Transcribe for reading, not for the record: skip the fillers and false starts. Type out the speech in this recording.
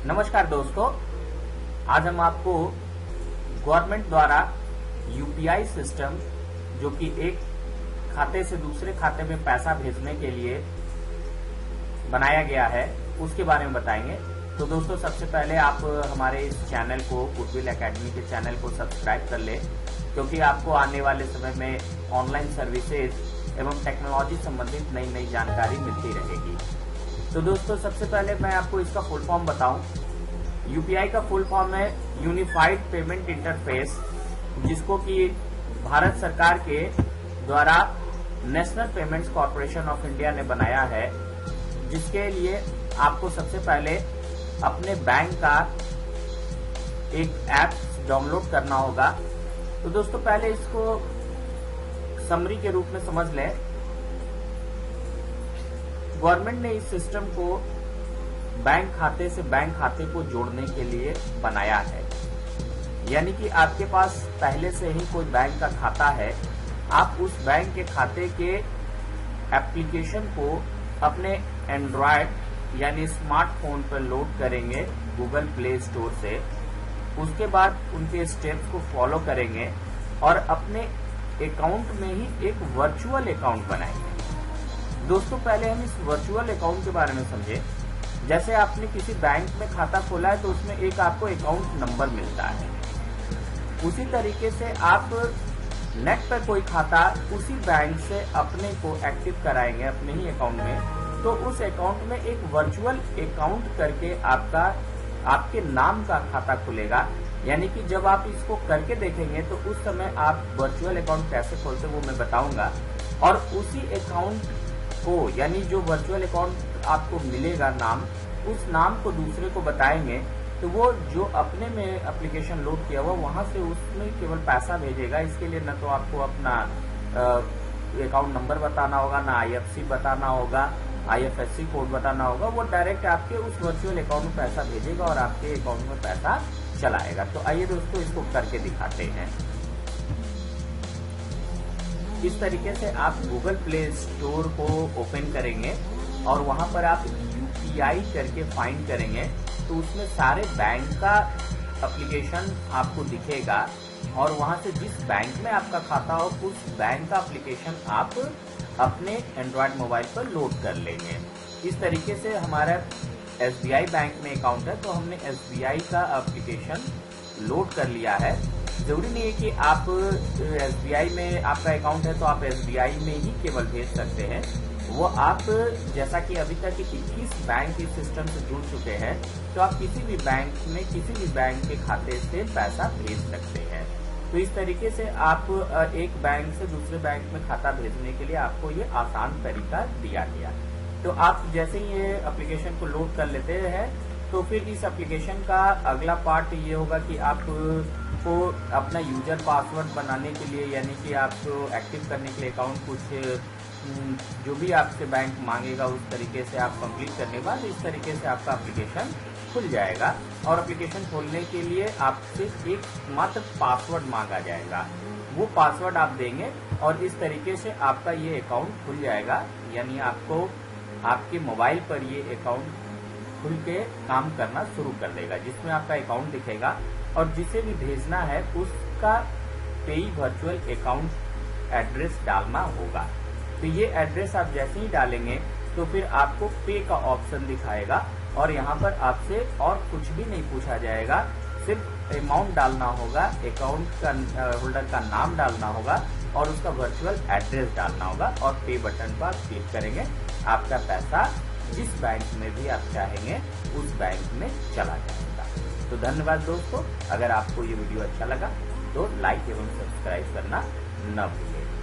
नमस्कार दोस्तों, आज हम आपको गवर्नमेंट द्वारा यूपीआई सिस्टम जो कि एक खाते से दूसरे खाते में पैसा भेजने के लिए बनाया गया है उसके बारे में बताएंगे। तो दोस्तों, सबसे पहले आप हमारे इस चैनल को, गुडविल एकेडमी के चैनल को सब्सक्राइब कर ले, क्योंकि आपको आने वाले समय में ऑनलाइन सर्विसेज एवं टेक्नोलॉजी संबंधित नई नई जानकारी मिलती रहेगी। तो दोस्तों, सबसे पहले मैं आपको इसका फुल फॉर्म बताऊं। यूपीआई का फुल फॉर्म है यूनिफाइड पेमेंट इंटरफेस, जिसको कि भारत सरकार के द्वारा national payments corporation of India ने बनाया है, जिसके लिए आपको सबसे पहले अपने बैंक का एक ऐप डाउनलोड करना होगा। तो दोस्तों, पहले इसको समरी के रूप में समझ लें। गवर्नमेंट ने इस सिस्टम को बैंक खाते से बैंक खाते को जोड़ने के लिए बनाया है, यानी कि आपके पास पहले से ही कोई बैंक का खाता है, आप उस बैंक के खाते के एप्लीकेशन को अपने एंड्रॉयड यानी स्मार्टफोन पर लोड करेंगे गूगल प्ले स्टोर से। उसके बाद उनके स्टेप्स को फॉलो करेंगे और अपने अकाउंट में ही एक वर्चुअल अकाउंट बनाएंगे। दोस्तों, पहले हम इस वर्चुअल अकाउंट के बारे में समझे। जैसे आपने किसी बैंक में खाता खोला है तो उसमें एक आपको अकाउंट नंबर मिलता है। उसी तरीके से आप नेट पर कोई खाता उसी बैंक से अपने को एक्टिव कराएंगे अपने ही अकाउंट में, तो उस अकाउंट में एक वर्चुअल अकाउंट करके आपके नाम का खाता खुलेगा। यानी कि जब आप इसको करके देखेंगे तो उस समय आप वर्चुअल अकाउंट कैसे खोलते वो मैं बताऊंगा। और उसी अकाउंट को, यानी जो वर्चुअल अकाउंट आपको मिलेगा नाम, उस नाम को दूसरे को बताएंगे तो वो जो अपने में एप्लीकेशन लोड किया हुआ वहां से उसमें केवल पैसा भेजेगा। इसके लिए न तो आपको अपना अकाउंट नंबर बताना होगा, ना आईएफएससी बताना होगा, आईएफएससी कोड बताना होगा। वो डायरेक्ट आपके उस वर्चुअल अकाउंट में पैसा भेजेगा और आपके अकाउंट में पैसा चलाएगा। तो आइए दोस्तों, इसको करके दिखाते हैं। इस तरीके से आप गूगल प्ले स्टोर को ओपन करेंगे और वहां पर आप यूपीआई करके फाइंड करेंगे तो उसमें सारे बैंक का एप्लीकेशन आपको दिखेगा और वहां से जिस बैंक में आपका खाता हो उस बैंक का एप्लीकेशन आप अपने एंड्रॉयड मोबाइल पर लोड कर लेंगे। इस तरीके से हमारा एसबीआई बैंक में अकाउंट है तो हमने एसबीआई का एप्लीकेशन लोड कर लिया है। जरूरी नहीं है कि आप एसबीआई में आपका अकाउंट है तो आप एसबीआई में ही केवल भेज सकते हैं। वो आप, जैसा कि अभी तक 21 बैंक इस सिस्टम से जुड़ चुके हैं, तो आप किसी भी बैंक में किसी भी बैंक के खाते से पैसा भेज सकते हैं। तो इस तरीके से आप एक बैंक से दूसरे बैंक में खाता भेजने के लिए आपको ये आसान तरीका दिया गया। तो आप जैसे ही ये एप्लीकेशन को लोड कर लेते हैं तो फिर इस एप्लीकेशन का अगला पार्ट ये होगा कि आपको अपना यूजर पासवर्ड बनाने के लिए, यानी कि आपको एक्टिव करने के लिए अकाउंट, कुछ जो भी आपसे बैंक मांगेगा उस तरीके से आप कंप्लीट करने के बाद इस तरीके से आपका एप्लीकेशन खुल जाएगा। और एप्लीकेशन खोलने के लिए आपसे एक मात्र पासवर्ड मांगा जाएगा, वो पासवर्ड आप देंगे और इस तरीके से आपका ये अकाउंट खुल जाएगा। यानी आपको आपके मोबाइल पर ये अकाउंट खुल के काम करना शुरू कर देगा, जिसमें आपका अकाउंट दिखेगा और जिसे भी भेजना है उसका पेई वर्चुअल अकाउंट एड्रेस डालना होगा। तो ये एड्रेस आप जैसे ही डालेंगे तो फिर आपको पे का ऑप्शन दिखाएगा और यहाँ पर आपसे और कुछ भी नहीं पूछा जाएगा, सिर्फ अमाउंट डालना होगा, अकाउंट का होल्डर का नाम डालना होगा और उसका वर्चुअल एड्रेस डालना होगा और पे बटन पर क्लिक करेंगे। आपका पैसा जिस बैंक में भी आप चाहेंगे उस बैंक में चला जाएगा। तो धन्यवाद दोस्तों, अगर आपको ये वीडियो अच्छा लगा तो लाइक एवं सब्सक्राइब करना न भूलें।